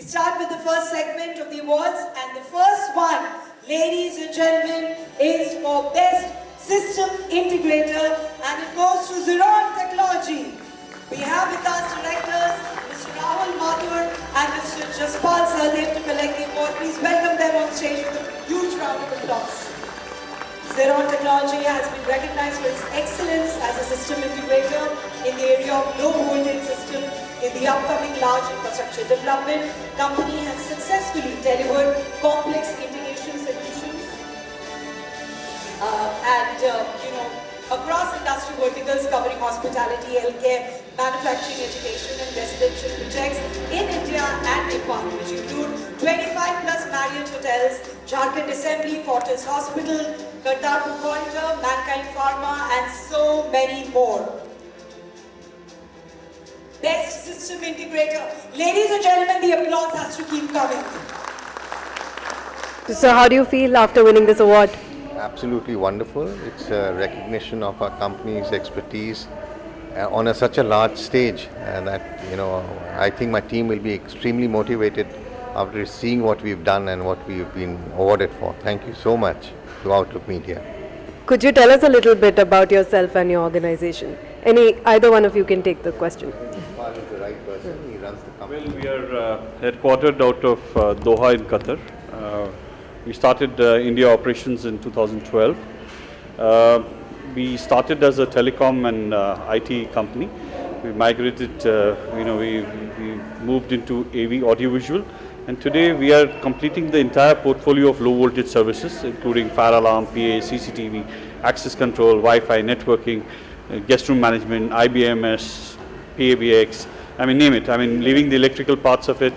start with the first segment of the awards, and the first one, ladies and gentlemen, is for Best System Integrator, and it goes to Zerone Technology. We have with us directors Mr. Rahul Mathur and Mr. Jaspal Sahdev to collect the award. Please welcome them on stage with a huge round of applause. Zerone Technology has been recognized for its excellence as a system integrator in the area of low voltage system in the upcoming large infrastructure development. Company has successfully delivered complex integration solutions across industry verticals covering hospitality, healthcare, manufacturing, education and residential projects in India and Nepal, which include 25 plus Marriott hotels, Jharkhand Assembly, Fortis Hospital, Kartarpur Corridor, Mankind Pharma and so many more. Best System Integrator. Ladies and gentlemen, the applause has to keep coming. So how do you feel after winning this award? Absolutely wonderful. It's a recognition of our company's expertise on such a large stage, and that I think my team will be extremely motivated after seeing what we've done and what we've been awarded for. Thank you so much to Outlook Media. Could you tell us a little bit about yourself and your organization? Either one of you can take the question. Jaspal is the right person. He runs the company. Well, we are headquartered out of Doha in Qatar. We started India operations in 2012. We started as a telecom and IT company. We migrated, we moved into AV, audiovisual, and today we are completing the entire portfolio of low voltage services, including fire alarm, PA, CCTV, access control, Wi-Fi, networking, guest room management, IBMS, PABX, name it. Leaving the electrical parts of it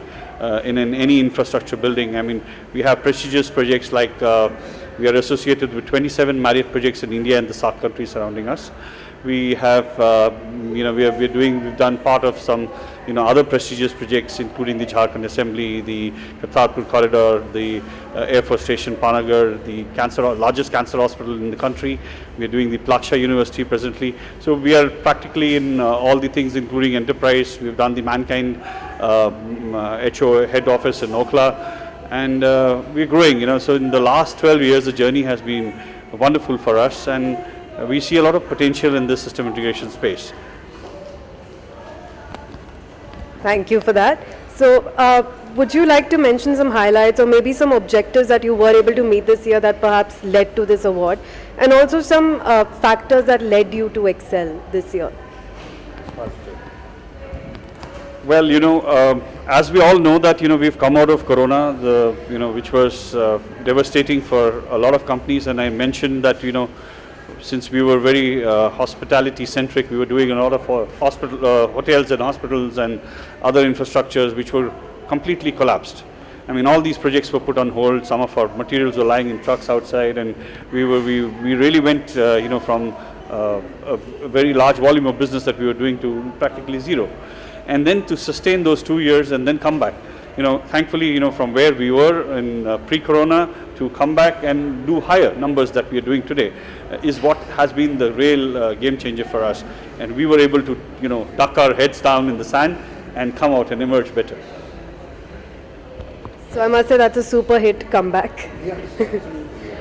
in any infrastructure building. We have prestigious projects like we are associated with 27 Marriott projects in India and the SAARC countries surrounding us. We have, we've done part of some, other prestigious projects, including the Jharkhand Assembly, the Kartarpur Corridor, the Air Force Station Panagar, the largest cancer hospital in the country. We are doing the Plaksha University presently. So we are practically in all the things, including enterprise. We've done the Mankind HO head office in Okla. And we're growing, so in the last 12 years, the journey has been wonderful for us, and we see a lot of potential in this system integration space. Thank you for that. So would you like to mention some highlights or maybe some objectives that you were able to meet this year that perhaps led to this award, and also some factors that led you to excel this year? Well, as we all know that, we've come out of Corona, which was devastating for a lot of companies, and I mentioned that, since we were very hospitality centric, we were doing a lot of hotels and hospitals and other infrastructures which were completely collapsed. All these projects were put on hold. Some of our materials were lying in trucks outside, and we really went, from a very large volume of business that we were doing to practically zero. And then to sustain those 2 years and then come back. Thankfully, from where we were in pre-corona to come back and do higher numbers that we are doing today is what has been the real game changer for us. And we were able to, duck our heads down in the sand and come out and emerge better. So I must say that's a super hit comeback. Yeah, absolutely.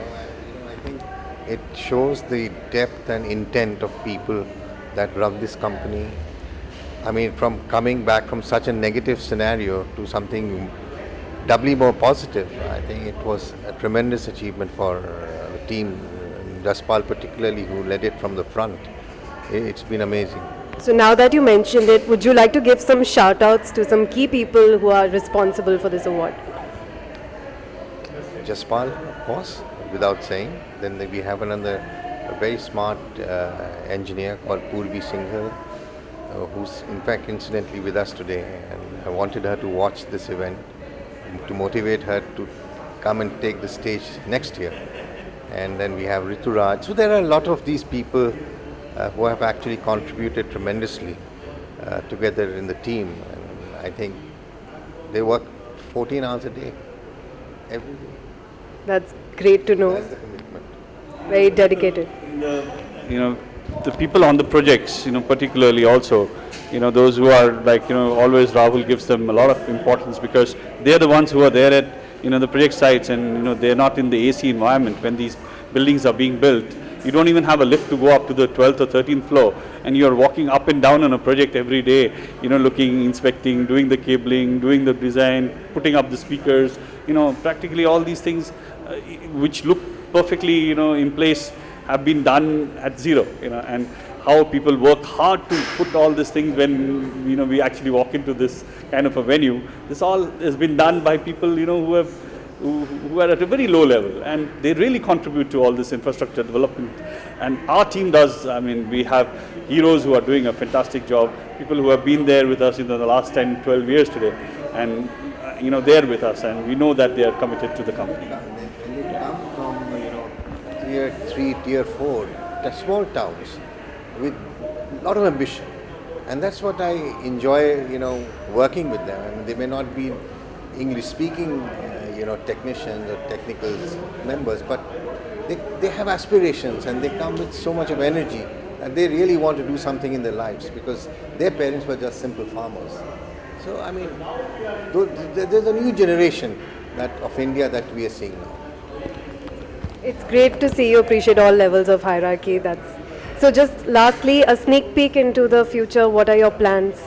I think it shows the depth and intent of people that run this company. From coming back from such a negative scenario to something doubly more positive, I think it was a tremendous achievement for the team, Jaspal particularly, who led it from the front. It's been amazing. So now that you mentioned it, would you like to give some shout outs to some key people who are responsible for this award? Jaspal, of course, without saying. Then we have a very smart engineer called Purvi Singhal, who's in fact incidentally with us today, and I wanted her to watch this event to motivate her to come and take the stage next year. And then we have Rituraj. So there are a lot of these people who have actually contributed tremendously together in the team, and I think they work 14 hours a day, every day. That's great to know. That's the commitment. Very dedicated. the people on the projects, particularly also, those who are like, always Rahul gives them a lot of importance because they're the ones who are there at, the project sites and, they're not in the AC environment when these buildings are being built. You don't even have a lift to go up to the 12th or 13th floor and you're walking up and down on a project every day, looking, inspecting, doing the cabling, doing the design, putting up the speakers, practically all these things which look perfectly, in place have been done at zero, and how people work hard to put all these things when, we actually walk into this kind of a venue. This all has been done by people, who are at a very low level and they really contribute to all this infrastructure development. And our team does, we have heroes who are doing a fantastic job, people who have been there with us in the last 10, 12 years today and, they're with us and we know that they are committed to the company. And they come from, tier 3, tier 4, small towns with a lot of ambition. And that's what I enjoy, working with them. They may not be English-speaking, technicians or technical members, but they have aspirations and they come with so much of energy and they really want to do something in their lives because their parents were just simple farmers. So, there's a new generation of India that we are seeing now. It's great to see you appreciate all levels of hierarchy. So just lastly, a sneak peek into the future. What are your plans?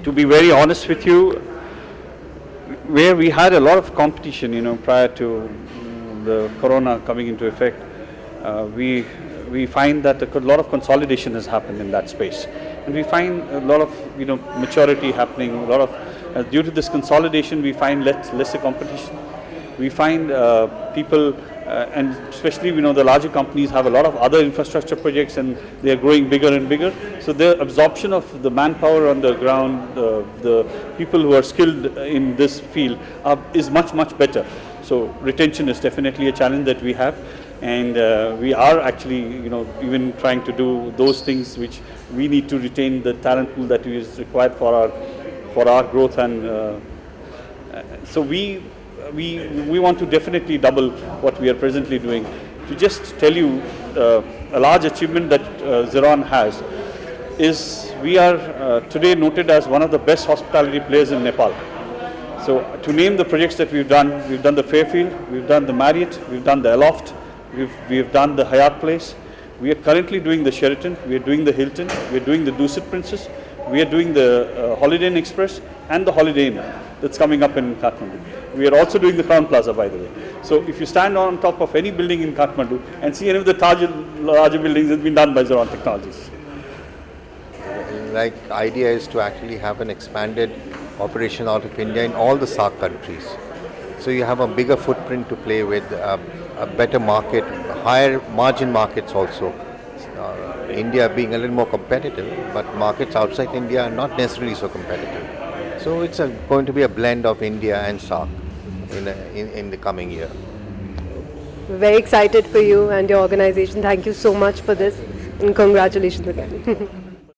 To be very honest with you, where we had a lot of competition, prior to the corona coming into effect, we find that a lot of consolidation has happened in that space, and we find a lot of maturity happening. A lot of due to this consolidation, we find lesser competition. We find people. And especially, the larger companies have a lot of other infrastructure projects and they are growing bigger and bigger. So the absorption of the manpower on the ground, the people who are skilled in this field is much, much better. So retention is definitely a challenge that we have. And we are actually, even trying to do those things which we need to retain the talent pool that is required for our growth. And so we want to definitely double what we are presently doing. To just tell you a large achievement that Zerone has is we are today noted as one of the best hospitality players in Nepal. So to name the projects that we've done the Fairfield, we've done the Marriott, we've done the Aloft, we've done the Hyatt Place, we are currently doing the Sheraton, we are doing the Hilton, we are doing the Dusit Princess, we are doing the Holiday Inn Express and the Holiday Inn that's coming up in Kathmandu. We are also doing the Crown Plaza, by the way. So if you stand on top of any building in Kathmandu and see any of the larger buildings, it's been done by Zerone Technologies. Idea is to actually have an expanded operation out of India in all the SAARC countries. So you have a bigger footprint to play with, a better market, higher margin markets also. India being a little more competitive, but markets outside India are not necessarily so competitive. So it's going to be a blend of India and SAARC in the coming year. We're very excited for you and your organization. Thank you so much for this and congratulations again.